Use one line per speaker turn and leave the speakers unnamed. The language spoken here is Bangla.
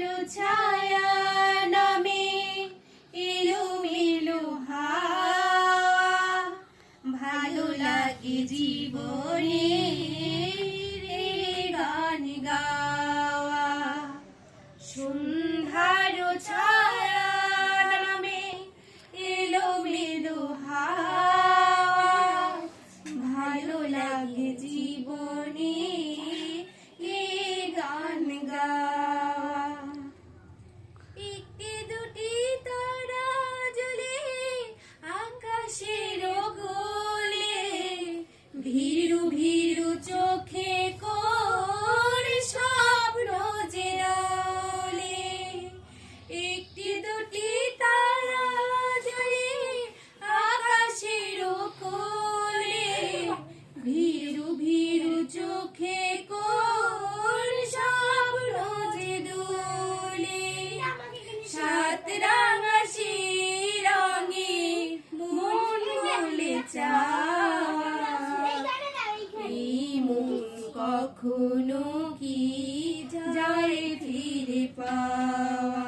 ছায়া নামে এলোমেলো হাওয়া, ভালো লাগে জীবনে রে গান গাওয়া। সন্ধ্যার ছায়া নামে এলোমেলো হাওয়া, ভালো লাগে জীবনে রে গান গাওয়া। একটি দুটি তারা জ্বলে আকাশের কোলে, ভীরু ভীরু চোখে কোন স্বপ্ন যে দোলে। একটি দুটি তারা জ্বলে আকাশের কোলে, ভীরু ভীরু চোখে কোন স্বপ্ন যে দোলে। সাত রাঙাশি রঙে মন বলে চাওয়া, এই মন কখনো কি যায় ফিরে পাওয়া।